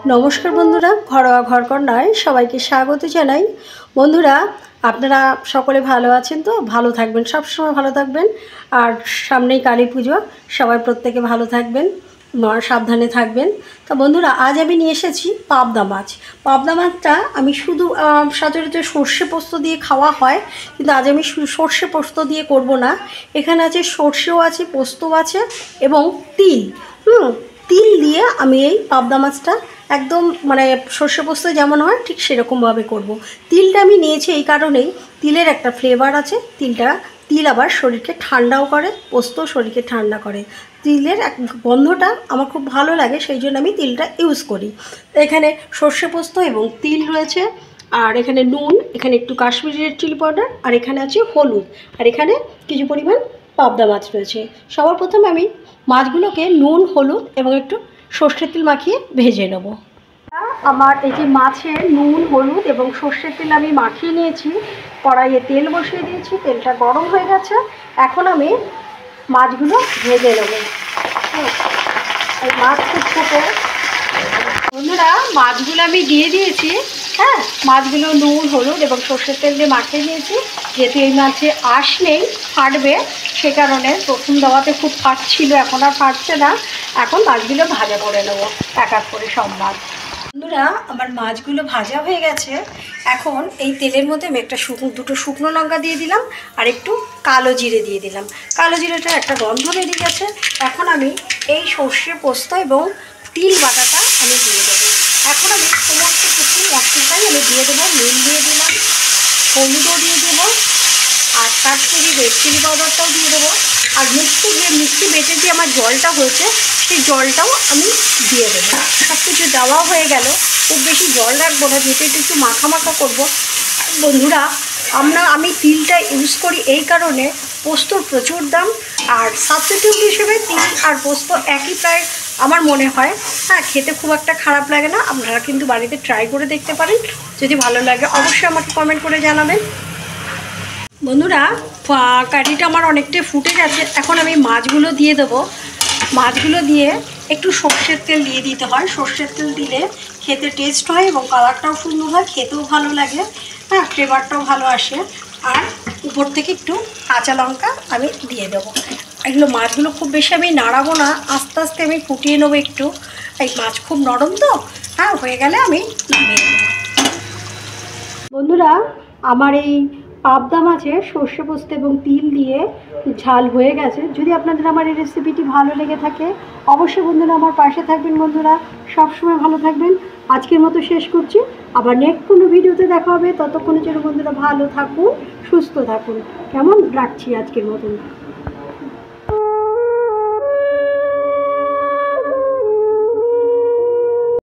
नमस्कार बंधुरा घरोया घरकन्नाय सबाइके स्वागत जानाई। बंधुरा आपनारा सकले भालो आछेन तो भालो थाकबेन, सब समय भालो थाकबेन। और सामनेई काली पुजो, सबाई प्रत्येके भालो थाकबेन, साबधाने थाकबेन। तो बंधुरा आज आमि निये एसेछि पाबदा माछ। पाबदा माछटा आमि शुधु सचराचर सर्षे पोस्तो दिये खावा हय, किन्तु आज आमि सर्षे पोस्तो दिये करब ना। एखाने आछे सर्षेओ आछे, पोस्तो आछे एबं तिल। तिल दिए आमि एई पाबदा माछटा एकदम माने सर्षे पोस्तो जेमन हय ठीक सेरकम भावे करब। तिलटा आमि नियेछि एई कारणेई तिलेर एकटा फ्लेवर आछे। तिल आबार शरीरके ठांडाओ करे, पोस्तो शरीरके ठांडा करे। तिलेर एक गन्धटा आमार खूब भालो लागे, सेई जोन्नो आमि तिलटा इउज करी। एखाने सर्षे पोस्तो एबं तिल रयेछे, और एखाने नुन, एखाने एकटु काश्मीरी रेड चिली पाउडार, और एखाने आछे हलुद, और एखाने किछु परिमाण पाबदा माछ रयेछे। सबार प्रथमे आमि माछगुलोके नुन हलुद एबं एकटु सर्षेर तेल माखिए भेजे नेब। आमार एई जे माछे नुन हलुद एबं सर्षेर तेल आमि माखिए निয়েছি। कड़ाइए तेल बसिए दिएछि, तेलटा गरम हये गेছে। এখন আমি মাছগুলো ভেজে নেব। এই মাছ খুব ছোটো। বন্ধুরা মাছগুলো আমি দিয়ে দিয়েছি। হ্যাঁ, মাছগুলো নুন হলুদ এবং সর্ষের তেল দিয়ে মাখিয়ে নিয়েছি। যেহেতু এই মাছে আঁশ নেই, ফাটবে, সে কারণে প্রথম দেওয়াতে খুব ফাটছিল, এখন আর ফাটছে না। এখন মাছগুলো ভাজা করে নেব এক এক করে সব মাছ। বন্ধুরা আমার মাছগুলো ভাজা হয়ে গেছে। এখন এই তেলের মধ্যে আমি দুটো শুকনো লঙ্কা দিয়ে দিলাম, আর একটু কালো জিরে দিয়ে দিলাম। কালো জিরেটার একটা গন্ধ বেরিয়ে গেছে। এখন আমি এই সর্ষে পোস্ত এবং তিল বাটাটা আমি দিয়ে দেবো। এখন আমি সমস্ত কিছু মশলাটাই আমি দিয়ে দেবো। নুন দিয়ে দিলাম, হলুদও দিয়ে দেবো, আর কাশ্মীরি রেড চিলি পাউডারটাও দিয়ে দেবো। আর মিক্সি বেটে যে আমার জলটা হয়েছে সেই জলটাও আমি দিয়ে দেবো। সব কিছু দেওয়া হয়ে গেল। খুব বেশি জল রাখবো না, যেহেতু একটু মাখা মাখা করবো। বন্ধুরা আমি তিলটা ইউজ করি এই কারণে, পোস্তর প্রচুর দাম, আর সাবস্টিটিউট হিসেবে তিল আর পোস্ত একই প্রায় আমার মনে হয়। হ্যাঁ, খেতে খুব একটা খারাপ লাগে না। আপনারা কিন্তু বাড়িতে ট্রাই করে দেখতে পারেন। যদি ভালো লাগে অবশ্যই আমাকে কমেন্ট করে জানাবেন। বন্ধুরা কারিটা আমার অনেকটাই ফুটে গেছে। এখন আমি মাছগুলো দিয়ে দেবো। মাছগুলো দিয়ে একটু সর্ষের তেল দিয়ে দিতে হয়। সর্ষের তেল দিলে খেতে টেস্ট হয় এবং কালারটাও সুন্দর হয়, খেতেও ভালো লাগে। হ্যাঁ, ফ্লেভারটাও ভালো আসে। আর উপর থেকে একটু কাঁচা লঙ্কা আমি দিয়ে দেবো। এগুলো মাছগুলো খুব বেশি আমি নাড়াবো না, আস্তে আস্তে আমি ফুটিয়ে নেবো একটু। এই মাছ খুব নরম তো। হ্যাঁ, হয়ে গেলে আমি নামিয়ে দেবো। বন্ধুরা আমার এই পাবদা মাছের সর্ষে পোস্ত এবং তিল দিয়ে ঝাল হয়ে গেছে। যদি আপনাদের আমার এই রেসিপিটি ভালো লেগে থাকে অবশ্যই বন্ধুরা আমার পাশে থাকবেন। বন্ধুরা সবসময় ভালো থাকবেন। আজকের মতো শেষ করছি, আবার নেক্সট কোনো ভিডিওতে দেখা হবে। ততক্ষণের জন্য বন্ধুরা ভালো থাকুন, সুস্থ থাকুন। কেমন রাখছি আজকের মতন।